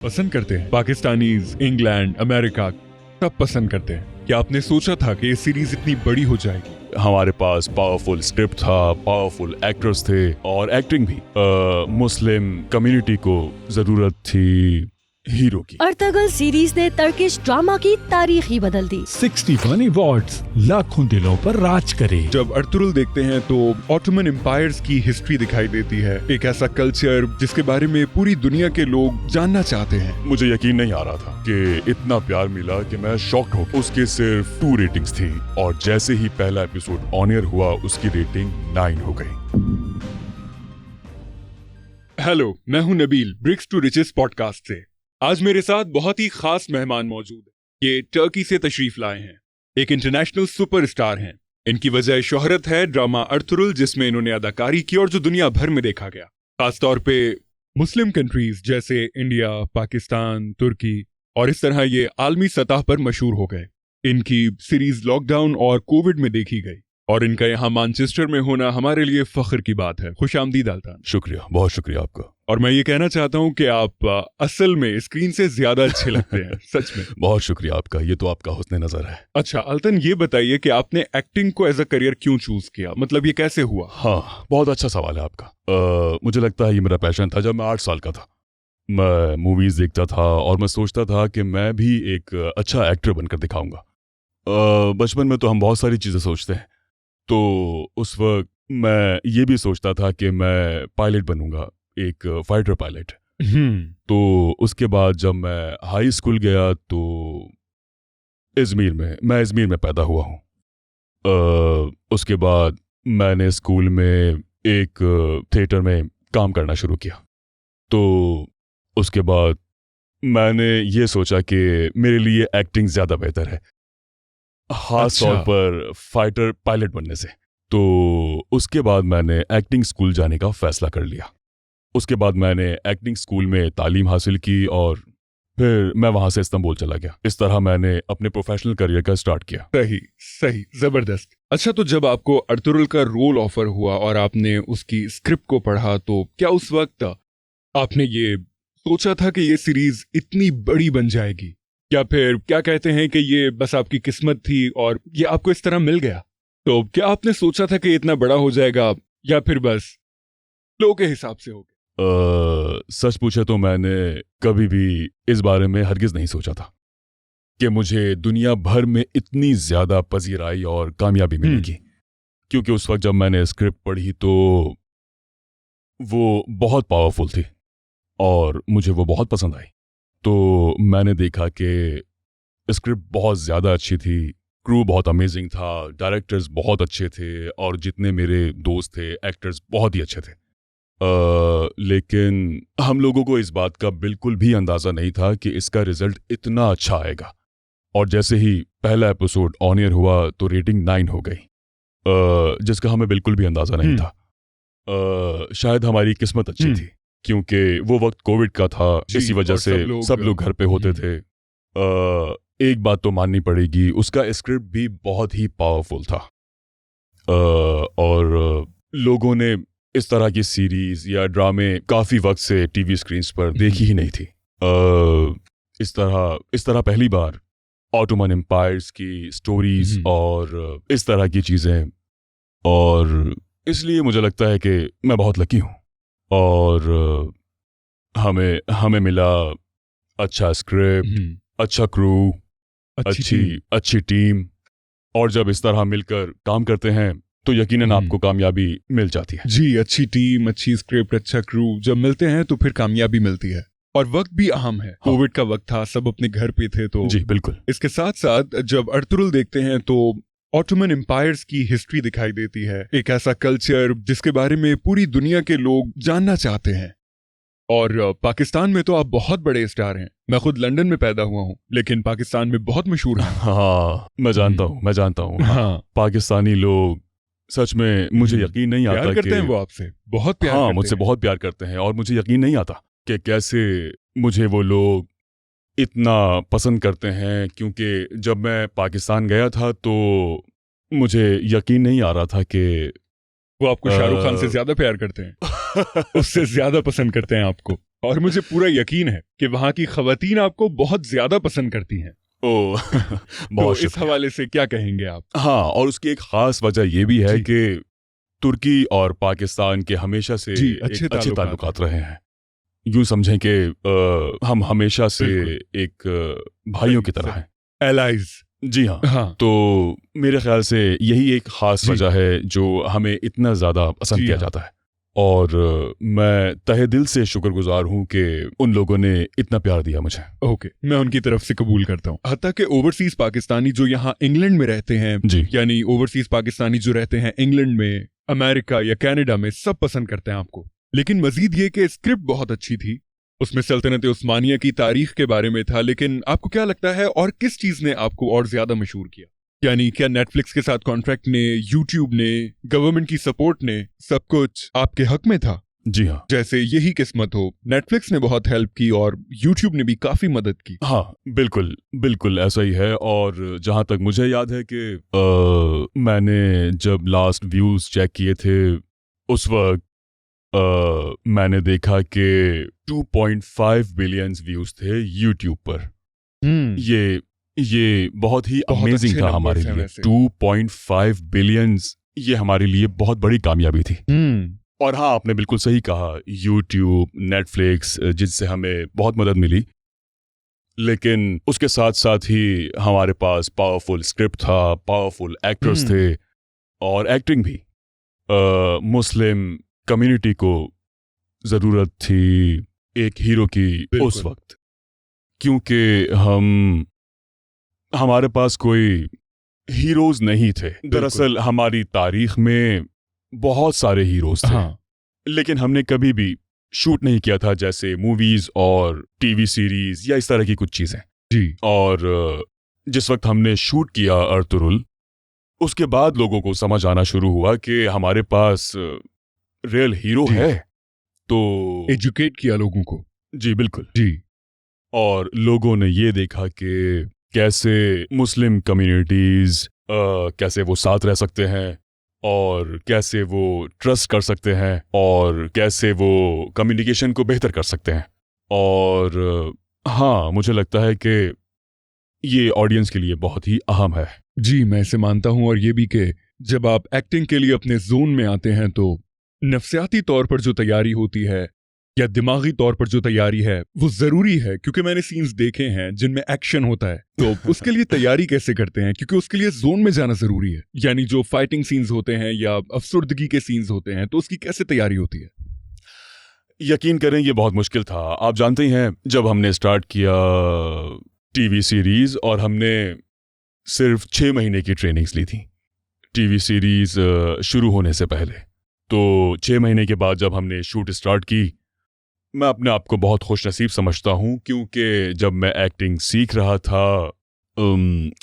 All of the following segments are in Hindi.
पसंद करते हैं। पाकिस्तानीज, इंग्लैंड, अमेरिका सब पसंद करते हैं। क्या आपने सोचा था कि ये सीरीज इतनी बड़ी हो जाएगी? हमारे पास पावरफुल स्क्रिप्ट था, पावरफुल एक्टर्स थे और एक्टिंग भी। मुस्लिम कम्युनिटी को जरूरत थी हीरो की। अर्तगल सीरीज ने टर्किश ड्रामा की तारीख ही बदल दी। 61 अवार्ड्स लाखों दिलों पर राज करे। जब अर्तुगरुल देखते हैं तो ऑटोमन एम्पायर्स की हिस्ट्री दिखाई देती है, एक ऐसा कल्चर जिसके बारे में पूरी दुनिया के लोग जानना चाहते हैं। मुझे यकीन नहीं आ रहा था कि इतना प्यार मिला कि मैं शॉक्ड हो। उसके सिर्फ 2 रेटिंग्स थी और जैसे ही पहला एपिसोड ऑन एयर हुआ उसकी रेटिंग 9 हो गई। हेलो, मैं हूं Nabeel, bricks to riches podcast से। आज मेरे साथ बहुत ही खास मेहमान मौजूद हैं। ये टर्की से तशरीफ लाए हैं, एक इंटरनेशनल सुपरस्टार हैं। इनकी वजह शोहरत है ड्रामा अर्तुगरुल, जिसमें इन्होंने अदाकारी की और जो दुनिया भर में देखा गया। खासतौर पे मुस्लिम कंट्रीज जैसे इंडिया, पाकिस्तान, तुर्की और इस तरह ये आलमी सतह पर मशहूर हो गए। इनकी सीरीज लॉकडाउन और कोविड में देखी गई और इनका यहाँ मैनचेस्टर में होना हमारे लिए फख्र की बात है। खुशामदीद अल्तान। शुक्रिया, बहुत शुक्रिया आपका। और मैं ये कहना चाहता हूँ कि आप असल में स्क्रीन से ज्यादा अच्छे लगते हैं। सच में बहुत शुक्रिया आपका, ये तो आपका हुस्न नजर है। अच्छा अल्तन, ये बताइए कि आपने एक्टिंग को एज अ करियर क्यों चूज किया? मतलब ये कैसे हुआ? हाँ, बहुत अच्छा सवाल है आपका। मुझे लगता है ये मेरा पैशन था। जब मैं 8 साल का था मैं मूवीज देखता था और मैं सोचता था कि मैं भी एक अच्छा एक्टर बनकर दिखाऊंगा। बचपन में तो हम बहुत सारी चीज़ें सोचते हैं, तो उस वक्त मैं ये भी सोचता था कि मैं पायलट बनूंगा, एक फाइटर पायलट। तो उसके बाद जब मैं हाई स्कूल गया तो मैं इज़मीर में पैदा हुआ हूँ। उसके बाद मैंने स्कूल में एक थिएटर में काम करना शुरू किया। तो उसके बाद मैंने ये सोचा कि मेरे लिए एक्टिंग ज़्यादा बेहतर है, खास तौर पर फाइटर पायलट बनने से। तो उसके बाद मैंने एक्टिंग स्कूल जाने का फैसला कर लिया। उसके बाद मैंने एक्टिंग स्कूल में तालीम हासिल की और फिर मैं वहां से इस्तांबुल चला गया। इस तरह मैंने अपने प्रोफेशनल करियर का स्टार्ट किया। सही सही, जबरदस्त। अच्छा, तो जब आपको अर्तुगरुल का रोल ऑफर हुआ और आपने उसकी स्क्रिप्ट को पढ़ा तो क्या उस वक्त आपने ये सोचा था कि ये सीरीज इतनी बड़ी बन जाएगी, या फिर क्या कहते हैं कि ये बस आपकी किस्मत थी और ये आपको इस तरह मिल गया? तो क्या आपने सोचा था कि इतना बड़ा हो जाएगा या फिर बस फ्लो के हिसाब से हो गया? सच पूछे तो मैंने कभी भी इस बारे में हरगिज नहीं सोचा था कि मुझे दुनिया भर में इतनी ज्यादा पजीराई और कामयाबी मिलेगी। क्योंकि उस वक्त जब मैंने स्क्रिप्ट पढ़ी तो वो बहुत पावरफुल थी और मुझे वो बहुत पसंद आई। तो मैंने देखा कि स्क्रिप्ट बहुत ज़्यादा अच्छी थी, क्रू बहुत अमेजिंग था, डायरेक्टर्स बहुत अच्छे थे और जितने मेरे दोस्त थे एक्टर्स बहुत ही अच्छे थे। लेकिन हम लोगों को इस बात का बिल्कुल भी अंदाज़ा नहीं था कि इसका रिजल्ट इतना अच्छा आएगा। और जैसे ही पहला एपिसोड ऑन एयर हुआ तो रेटिंग 9 हो गई, जिसका हमें बिल्कुल भी अंदाज़ा नहीं था। शायद हमारी किस्मत अच्छी थी क्योंकि वो वक्त कोविड का था, इसी वजह से सब लोग घर पे होते थे। एक बात तो माननी पड़ेगी, उसका स्क्रिप्ट भी बहुत ही पावरफुल था। और लोगों ने इस तरह की सीरीज या ड्रामे काफ़ी वक्त से टीवी स्क्रीन्स पर देखी ही नहीं थी। इस तरह पहली बार ऑटोमन एम्पायर्स की स्टोरीज और इस तरह की चीज़ें, और इसलिए मुझे लगता है कि मैं बहुत लकी हूँ। और हमें मिला अच्छा स्क्रिप्ट, अच्छा क्रू, अच्छी टीम, और जब इस तरह मिलकर काम करते हैं तो यकीनन आपको कामयाबी मिल जाती है। जी, अच्छी टीम, अच्छी स्क्रिप्ट, अच्छा क्रू जब मिलते हैं तो फिर कामयाबी मिलती है। और वक्त भी अहम है। कोविड का वक्त था, सब अपने घर पे थे। तो जी बिल्कुल। इसके साथ साथ जब अर्तुगरुल देखते हैं तो ऑटोमन एम्पायर्स की हिस्ट्री दिखाई देती है, एक ऐसा कल्चर जिसके बारे में पूरी दुनिया के लोग जानना चाहते हैं। और पाकिस्तान में तो आप बहुत बड़े स्टार हैं। मैं खुद लंदन में पैदा हुआ हूँ, लेकिन पाकिस्तान में बहुत मशहूर हैं। हाँ, मैं जानता हूँ। हाँ, पाकिस्तानी लोग सच में, मुझे यकीन नहीं आता प्यार करते हैं वो आपसे, बहुत प्यार करते हैं। मुझसे बहुत प्यार करते हैं और मुझे यकीन नहीं आता कि कैसे मुझे वो लोग इतना पसंद करते हैं। क्योंकि जब मैं पाकिस्तान गया था तो मुझे यकीन नहीं आ रहा था कि वो आपको शाहरुख खान से ज्यादा प्यार करते हैं, उससे ज्यादा पसंद करते हैं आपको, और मुझे पूरा यकीन है कि वहां की खवातीन आपको बहुत ज्यादा पसंद करती हैं। ओ तो इस हवाले से क्या कहेंगे आप? हाँ, और उसकी एक खास वजह ये भी है जी। कि तुर्की और पाकिस्तान के हमेशा से जी, एक अच्छे अच्छे ताल्लुकात ताल्लुकात रहे हैं। यूं समझें कि हम हमेशा से बिल्कुल। एक भाइयों की तरह हैं। एलाइज। जी हाँ। हाँ तो मेरे ख्याल से यही एक खास जी। वजह है जो हमें इतना ज्यादा पसंद जी किया हाँ। जाता है, और मैं तहे दिल से शुक्रगुजार हूं कि उन लोगों ने इतना प्यार दिया मुझे। ओके, मैं उनकी तरफ से कबूल करता हूँ। हत्ता कि ओवरसीज पाकिस्तानी जो यहाँ इंग्लैंड में रहते हैं, जी। यानी ओवरसीज पाकिस्तानी जो रहते हैं इंग्लैंड में, अमेरिका या कनाडा में, सब पसंद करते हैं आपको। लेकिन मजीद ये कि स्क्रिप्ट बहुत अच्छी थी, उसमें सल्तनत उस्मानिया की तारीख के बारे में था। लेकिन आपको क्या लगता है और किस चीज ने आपको और ज्यादा मशहूर किया? यानी क्या नेटफ्लिक्स के साथ कॉन्ट्रैक्ट ने, यूट्यूब ने, गवर्नमेंट की सपोर्ट ने, सब कुछ आपके हक में था? जी हाँ। जैसे यही किस्मत हो, नेटफ्लिक्स ने बहुत हेल्प की और यूट्यूब ने भी काफी मदद की। हाँ, बिल्कुल बिल्कुल ऐसा ही है। और जहाँ तक मुझे याद है कि मैंने जब लास्ट व्यूज चेक किए थे उस वक्त मैंने देखा कि 2.5 बिलियन व्यूज थे यूट्यूब पर। ये बहुत ही बहुत अमेजिंग अच्छे था numbers हमारे हैं लिए। वैसे। 2.5 बिलियन ये हमारे लिए बहुत बड़ी कामयाबी थी। और हाँ, आपने बिल्कुल सही कहा, यूट्यूब, नेटफ्लिक्स, जिससे हमें बहुत मदद मिली, लेकिन उसके साथ साथ ही हमारे पास पावरफुल स्क्रिप्ट था, पावरफुल एक्टर्स थे, और एक्टिंग भी। मुस्लिम कम्युनिटी को ज़रूरत थी एक हीरो की बिल्कुल। उस वक्त, क्योंकि हमारे पास कोई हीरोज नहीं थे। दरअसल हमारी तारीख में बहुत सारे हीरोज थे, हाँ लेकिन हमने कभी भी शूट नहीं किया था, जैसे मूवीज और टीवी सीरीज या इस तरह की कुछ चीजें। जी। और जिस वक्त हमने शूट किया अर्तुरुल, उसके बाद लोगों को समझ आना शुरू हुआ कि हमारे पास रियल हीरो जी। है। तो एजुकेट किया लोगों को। जी बिल्कुल। जी। और लोगों ने ये देखा कि कैसे मुस्लिम कम्युनिटीज कैसे वो साथ रह सकते हैं, और कैसे वो ट्रस्ट कर सकते हैं, और कैसे वो कम्युनिकेशन को बेहतर कर सकते हैं। और हाँ, मुझे लगता है कि ये ऑडियंस के लिए बहुत ही अहम है। जी, मैं इसे मानता हूं। और ये भी कि जब आप एक्टिंग के लिए अपने जोन में आते हैं तो नफ्सियाती तौर पर जो तैयारी होती है या दिमागी तौर पर जो तैयारी है वो जरूरी है, क्योंकि मैंने सीन्स देखे हैं जिनमें एक्शन होता है। तो उसके लिए तैयारी कैसे करते हैं? क्योंकि उसके लिए जोन में जाना जरूरी है। यानी जो फाइटिंग सीन्स होते हैं या अफसुर्दगी के सीन्स होते हैं, तो उसकी कैसे तैयारी होती है? यकीन करें, ये बहुत मुश्किल था। आप जानते ही हैं, जब हमने स्टार्ट किया टीवी सीरीज, और हमने सिर्फ 6 महीने की ट्रेनिंग्स ली थी टीवी सीरीज शुरू होने से पहले। तो 6 महीने के बाद जब हमने शूट स्टार्ट की, मैं अपने आप को बहुत खुशनसीब समझता हूँ, क्योंकि जब मैं एक्टिंग सीख रहा था,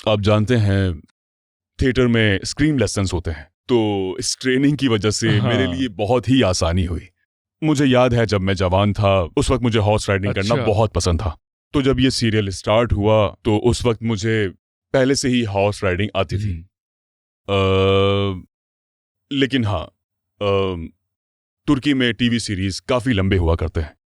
आप जानते हैं थिएटर में स्क्रीन लेसन्स होते हैं, तो इस ट्रेनिंग की वजह से हाँ। मेरे लिए बहुत ही आसानी हुई। मुझे याद है जब मैं जवान था, उस वक्त मुझे हॉर्स राइडिंग करना अच्छा। बहुत पसंद था। तो जब ये सीरियल स्टार्ट हुआ तो उस वक्त मुझे पहले से ही हॉर्स राइडिंग आती थी। लेकिन हाँ, तुर्की में टीवी सीरीज काफी लंबे हुआ करते हैं।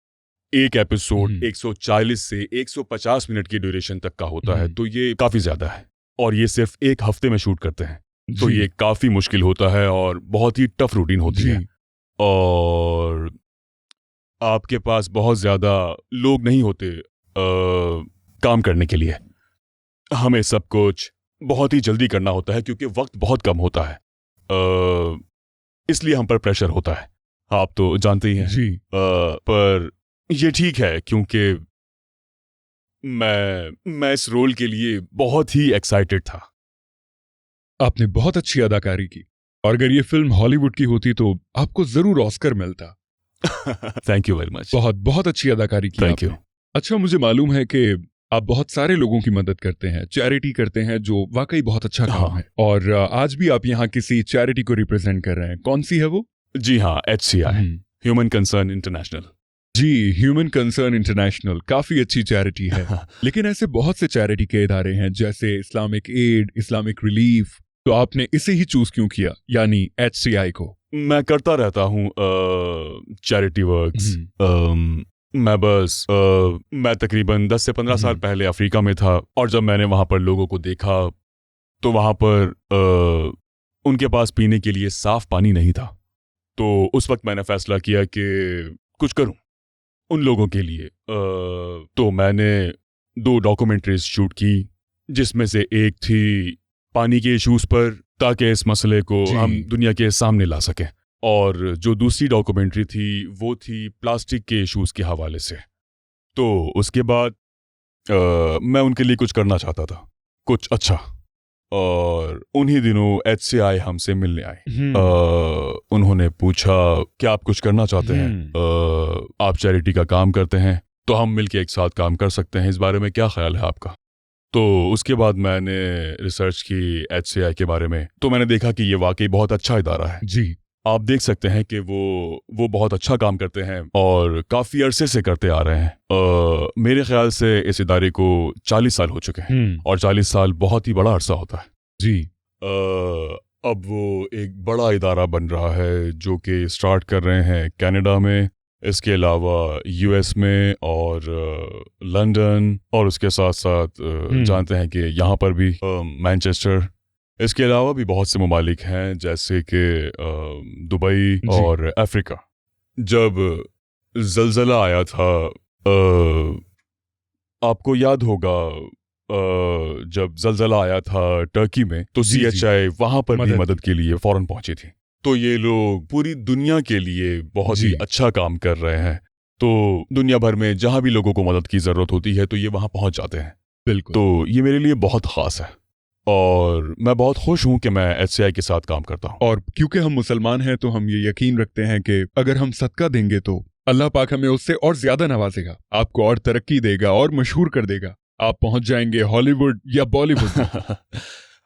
एक एपिसोड 140 से 150 मिनट की ड्यूरेशन तक का होता है, तो ये काफी ज्यादा है। और ये सिर्फ एक हफ्ते में शूट करते हैं, तो जी। ये काफी मुश्किल होता है और बहुत ही टफ रूटीन होती जी। है। और आपके पास बहुत ज्यादा लोग नहीं होते काम करने के लिए। हमें सब कुछ बहुत ही जल्दी करना होता है, क्योंकि वक्त बहुत कम होता है, इसलिए हम पर प्रेशर होता है। आप तो जानते ही हैं। जी। पर ये ठीक है, क्योंकि मैं इस रोल के लिए बहुत ही एक्साइटेड था। आपने बहुत अच्छी अदाकारी की, और अगर ये फिल्म हॉलीवुड की होती तो आपको जरूर ऑस्कर मिलता। Thank you very much. बहुत बहुत अच्छी अदाकारी की थैंक यू। आपने। अच्छा, मुझे मालूम है कि आप बहुत सारे लोगों की मदद करते हैं, चैरिटी करते हैं, जो वाकई बहुत अच्छा काम हाँ। है। और आज भी आप यहाँ किसी चैरिटी को रिप्रेजेंट कर रहे हैं। कौन सी है वो? जी हाँ, HCI, ह्यूमन कंसर्न इंटरनेशनल। जी, ह्यूमन कंसर्न इंटरनेशनल काफी अच्छी चैरिटी है। लेकिन ऐसे बहुत से चैरिटी के इदारे हैं, जैसे इस्लामिक एड, इस्लामिक रिलीफ। तो आपने इसे ही चूज क्यों किया, यानी HCI को? मैं करता रहता हूँ चैरिटी वर्क्स। मैं तकरीबन 10 से 15 साल पहले अफ्रीका में था, और जब मैंने वहाँ पर लोगों को देखा तो वहाँ पर उनके पास पीने के लिए साफ पानी नहीं था। तो उस वक्त मैंने फैसला किया कि कुछ करूं उन लोगों के लिए। तो मैंने 2 डॉक्यूमेंट्रीज शूट की, जिसमें से एक थी पानी के इश्यूज पर, ताकि इस मसले को हम दुनिया के सामने ला सकें, और जो दूसरी डॉक्यूमेंट्री थी वो थी प्लास्टिक के इश्यूज के हवाले से। तो उसके बाद मैं उनके लिए कुछ करना चाहता था, कुछ अच्छा, और उन्हीं दिनों HCI हमसे मिलने आए। उन्होंने पूछा कि आप कुछ करना चाहते हैं, आप चैरिटी का काम करते हैं, तो हम मिलके एक साथ काम कर सकते हैं, इस बारे में क्या ख्याल है आपका। तो उसके बाद मैंने रिसर्च की HCI के बारे में, तो मैंने देखा कि ये वाकई बहुत अच्छा इदारा है जी। आप देख सकते हैं कि वो बहुत अच्छा काम करते हैं और काफ़ी अरसे से करते आ रहे हैं। मेरे ख्याल से इस इदारे को 40 साल हो चुके हैं, और 40 साल बहुत ही बड़ा अरसा होता है जी। अब वो एक बड़ा इदारा बन रहा है जो कि स्टार्ट कर रहे हैं कनाडा में, इसके अलावा US में और लंदन, और उसके साथ साथ जानते हैं कि यहाँ पर भी मैनचेस्टर। इसके अलावा भी बहुत से ममालिक हैं जैसे कि दुबई और अफ्रीका। जब ज़लज़ला आया था, आपको याद होगा, जब ज़लज़ला आया था टर्की में, तो CHI वहाँ पर भी मदद के लिए फ़ौरन पहुंची थी। तो ये लोग पूरी दुनिया के लिए बहुत ही अच्छा काम कर रहे हैं। तो दुनिया भर में जहाँ भी लोगों को मदद की ज़रूरत होती है तो ये वहाँ पहुँच जाते हैं। बिल्कुल। तो ये मेरे लिए बहुत ख़ास है और मैं बहुत खुश हूँ कि मैं HCI के साथ काम करता हूँ। और क्योंकि हम मुसलमान हैं तो हम ये यकीन रखते हैं कि अगर हम सदका देंगे तो अल्लाह पाक हमें उससे और ज्यादा नवाजेगा, आपको और तरक्की देगा और मशहूर कर देगा। आप पहुंच जाएंगे हॉलीवुड या बॉलीवुड।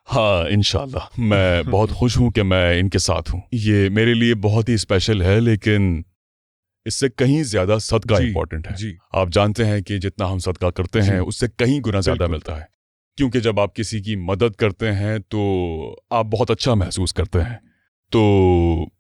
हाँ, इंशाल्लाह। मैं बहुत खुश हूँ कि मैं इनके साथ हूँ। ये मेरे लिए बहुत ही स्पेशल है, लेकिन इससे कहीं ज्यादा सदका इम्पोर्टेंट है। जी। आप जानते हैं कि जितना हम सदका करते हैं उससे कहीं गुना ज्यादा मिलता है, क्योंकि जब आप किसी की मदद करते हैं तो आप बहुत अच्छा महसूस करते हैं। तो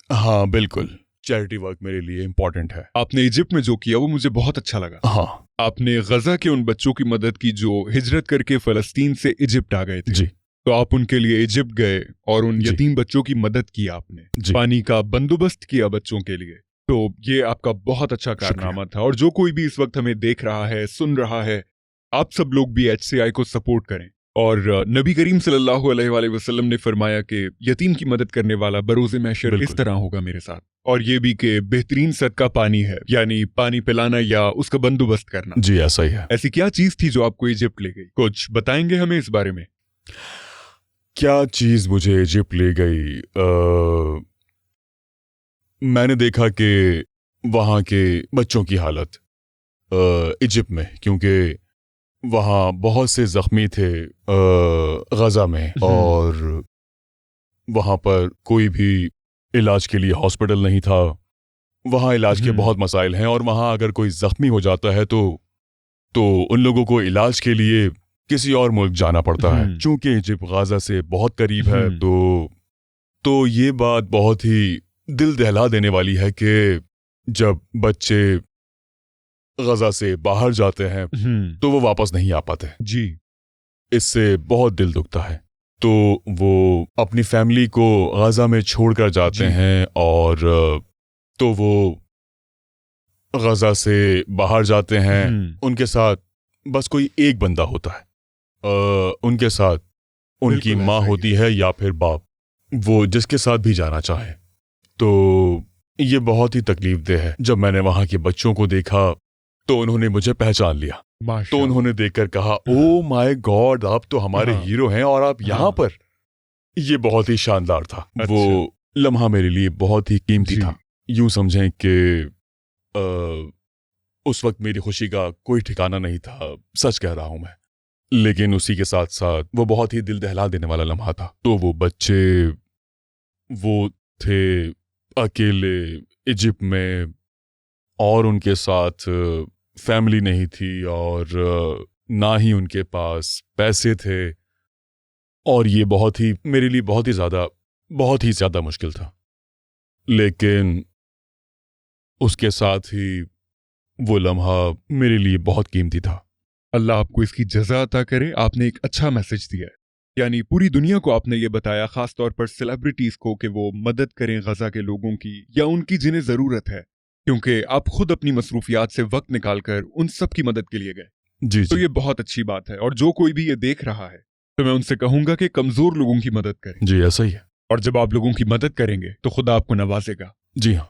हाँ, बिल्कुल, चैरिटी वर्क मेरे लिए इम्पोर्टेंट है। आपने इजिप्ट में जो किया वो मुझे बहुत अच्छा लगा। हाँ, आपने गजा के उन बच्चों की मदद की जो हिजरत करके फलस्तीन से इजिप्ट आ गए थे। जी। तो आप उनके लिए इजिप्ट गए और उन यतीम बच्चों की मदद की आपने, पानी का बंदोबस्त किया बच्चों के लिए। तो ये आपका बहुत अच्छा कारनामा था। और जो कोई भी इस वक्त हमें देख रहा है, सुन रहा है, आप सब लोग भी HCI को सपोर्ट करें। और नबी करीम सल्लल्लाहु अलैहि वसल्लम ने फरमाया कि यतीम की मदद करने वाला बरोज़े महशर इस तरह होगा मेरे साथ। और ये भी कि बेहतरीन सदका पानी है, यानी पानी पिलाना या उसका बंदोबस्त करना। जी, ऐसा ही है। ऐसी क्या चीज थी जो आपको इजिप्ट ले गई? कुछ बताएंगे हमें इस बारे में? क्या चीज मुझे इजिप्ट ले गई? मैंने देखा कि वहाँ के बच्चों की हालत इजिप्ट में, क्योंकि वहाँ बहुत से ज़ख्मी थे गज़ा में, और वहाँ पर कोई भी इलाज के लिए हॉस्पिटल नहीं था। वहाँ इलाज के बहुत मसाइल हैं, और वहाँ अगर कोई ज़ख्मी हो जाता है तो उन लोगों को इलाज के लिए किसी और मुल्क जाना पड़ता है। चूँकि इजिप्ट गज़ा से बहुत करीब है, तो ये बात बहुत ही दिल दहला देने वाली है कि जब बच्चे गज़ा से बाहर जाते हैं तो वो वापस नहीं आ पाते। जी। इससे बहुत दिल दुखता है। तो वो अपनी फैमिली को गज़ा में छोड़कर जाते हैं, और तो वो गज़ा से बाहर जाते हैं, उनके साथ बस कोई एक बंदा होता है, उनके साथ उनकी माँ होती है या फिर बाप, वो जिसके साथ भी जाना चाहे। तो ये बहुत ही तकलीफदेह है। जब मैंने वहाँ के बच्चों को देखा तो उन्होंने मुझे पहचान लिया। तो उन्होंने देखकर कहा, ओ माय गॉड, आप तो हमारे हीरो हैं और आप यहाँ पर। ये बहुत ही शानदार था। वो लम्हा मेरे लिए बहुत ही कीमती था। यूं समझें कि उस वक्त मेरी खुशी का कोई ठिकाना नहीं था, सच कह रहा हूं मैं। लेकिन उसी के साथ साथ वो बहुत ही दिल दहला देने वाला लम्हा था। तो वो बच्चे, वो थे अकेले इजिप्ट में, और उनके साथ फैमिली नहीं थी, और ना ही उनके पास पैसे थे, और ये बहुत ही मेरे लिए बहुत ही ज़्यादा मुश्किल था। लेकिन उसके साथ ही वो लम्हा मेरे लिए बहुत कीमती था। अल्लाह आपको इसकी जज़ा अता करे। आपने एक अच्छा मैसेज दिया है, यानी पूरी दुनिया को आपने ये बताया, खास तौर पर सेलिब्रिटीज को, कि वो मदद करें गजा के लोगों की या उनकी जिन्हें जरूरत है, क्योंकि आप खुद अपनी मसरूफियात से वक्त निकालकर उन सब की मदद के लिए गए। जी तो जी ये बहुत अच्छी बात है, और जो कोई भी ये देख रहा है तो मैं उनसे कहूंगा कि कमजोर लोगों की मदद करें, जी, ऐसा ही है। और जब आप लोगों की मदद करेंगे तो खुदा आपको नवाजेगा। जी हाँ,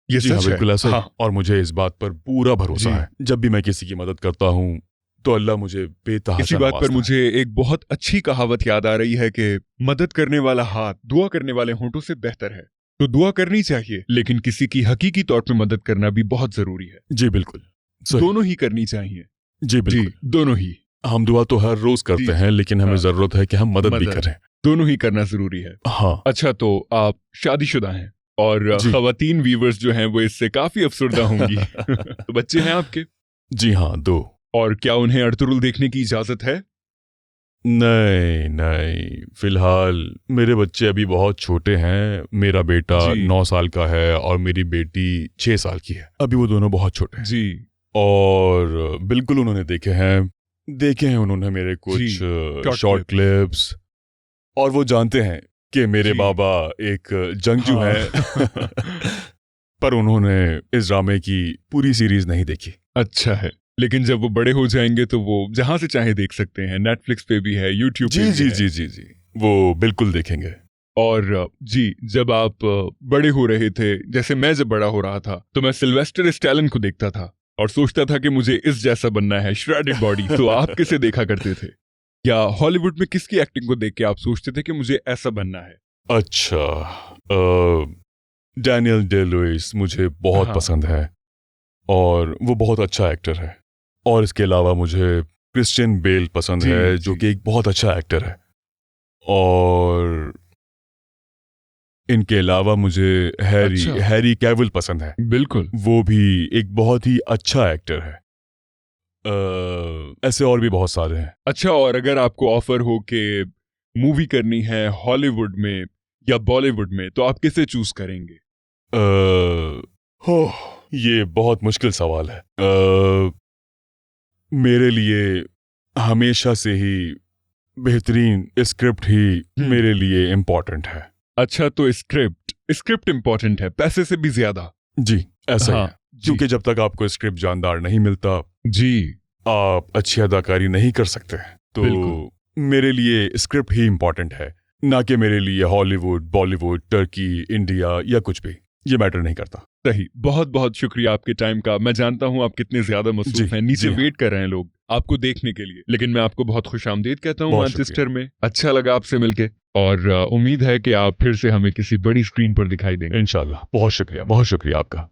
ये जी हाँ, सच है। बिल्कुल ऐसा ही। हाँ, और मुझे इस बात पर पूरा भरोसा जी। है, जब भी मैं किसी की मदद करता हूँ तो अल्लाह मुझे बेतहाशा इसी बात पर नवाजता है। मुझे एक बहुत अच्छी कहावत याद आ रही है कि मदद करने वाला हाथ दुआ करने वाले होंठों से बेहतर है। तो दुआ करनी चाहिए, लेकिन किसी की हकीकी तौर पे मदद करना भी बहुत जरूरी है। जी बिल्कुल सही। दोनों ही करनी चाहिए। जी जी, बिल्कुल। दोनों ही। हम दुआ तो हर रोज करते जी। हैं, लेकिन हमें हाँ। जरूरत है कि हम मदद भी मदद। करें। दोनों ही करना जरूरी है। हाँ अच्छा, तो आप शादीशुदा हैं और जी। खवातीन वीवर्स जो हैं वो इससे काफी अफसरदा होंगी। तो बच्चे हैं आपके? जी हाँ, 2। और क्या उन्हें अर्तुरुल देखने की इजाजत है? नहीं नहीं, फिलहाल मेरे बच्चे अभी बहुत छोटे हैं। मेरा बेटा जी। 9 साल का है और मेरी बेटी 6 साल की है। अभी वो दोनों बहुत छोटे हैं। जी और बिल्कुल उन्होंने देखे हैं उन्होंने मेरे कुछ short शॉर्ट क्लिप्स, और वो जानते हैं कि मेरे जी। बाबा एक जंगजू हाँ। हैं। पर उन्होंने इस ड्रामे की पूरी सीरीज नहीं देखी। अच्छा है, लेकिन जब वो बड़े हो जाएंगे तो वो जहां से चाहे देख सकते हैं। नेटफ्लिक्स पे भी है, यूट्यूब पे जी भी जी है। जी जी जी, वो बिल्कुल देखेंगे। और जी, जब आप बड़े हो रहे थे, जैसे मैं जब बड़ा हो रहा था, तो मैं सिल्वेस्टर स्टैलोन को देखता था और सोचता था कि मुझे इस जैसा बनना है, श्रेडेड बॉडी। तो आप किसे देखा करते थे, या हॉलीवुड में किसकी एक्टिंग को देख के आप सोचते थे कि मुझे ऐसा बनना है? अच्छा, डैनियल डे लुइस मुझे बहुत हाँ। पसंद है और वो बहुत अच्छा एक्टर है। और इसके अलावा मुझे क्रिश्चियन बेल पसंद जी, है, जो जी। कि एक बहुत अच्छा एक्टर है। और इनके अलावा मुझे अच्छा। हैरी कैविल पसंद है। बिल्कुल। वो भी एक बहुत ही अच्छा एक्टर है। ऐसे और भी बहुत सारे हैं। अच्छा, और अगर आपको ऑफर हो कि मूवी करनी है हॉलीवुड में या बॉलीवुड में, तो आप किसे चूज करेंगे? हो, ये बहुत मुश्किल सवाल है। मेरे लिए हमेशा से ही बेहतरीन स्क्रिप्ट ही मेरे लिए इम्पोर्टेंट है। अच्छा, तो स्क्रिप्ट इम्पोर्टेंट है पैसे से भी ज्यादा? जी, ऐसा ही हाँ, है। क्योंकि जब तक आपको स्क्रिप्ट जानदार नहीं मिलता, जी, आप अच्छी अदाकारी नहीं कर सकते। तो बिल्कुल। मेरे लिए स्क्रिप्ट ही इम्पोर्टेंट है, ना कि मेरे लिए हॉलीवुड, बॉलीवुड, टर्की, इंडिया या कुछ भी। ये मैटर नहीं करता। सही। बहुत बहुत शुक्रिया आपके टाइम का। मैं जानता हूँ आप कितने ज्यादा मसरूफ जी, हैं, नीचे जी। वेट कर रहे हैं लोग आपको देखने के लिए, लेकिन मैं आपको बहुत खुशामदीद कहता हूँ बहुत मैनचेस्टर में। अच्छा लगा आपसे मिलके, और उम्मीद है कि आप फिर से हमें किसी बड़ी स्क्रीन पर दिखाई देंगे। इंशाल्लाह। बहुत शुक्रिया आपका।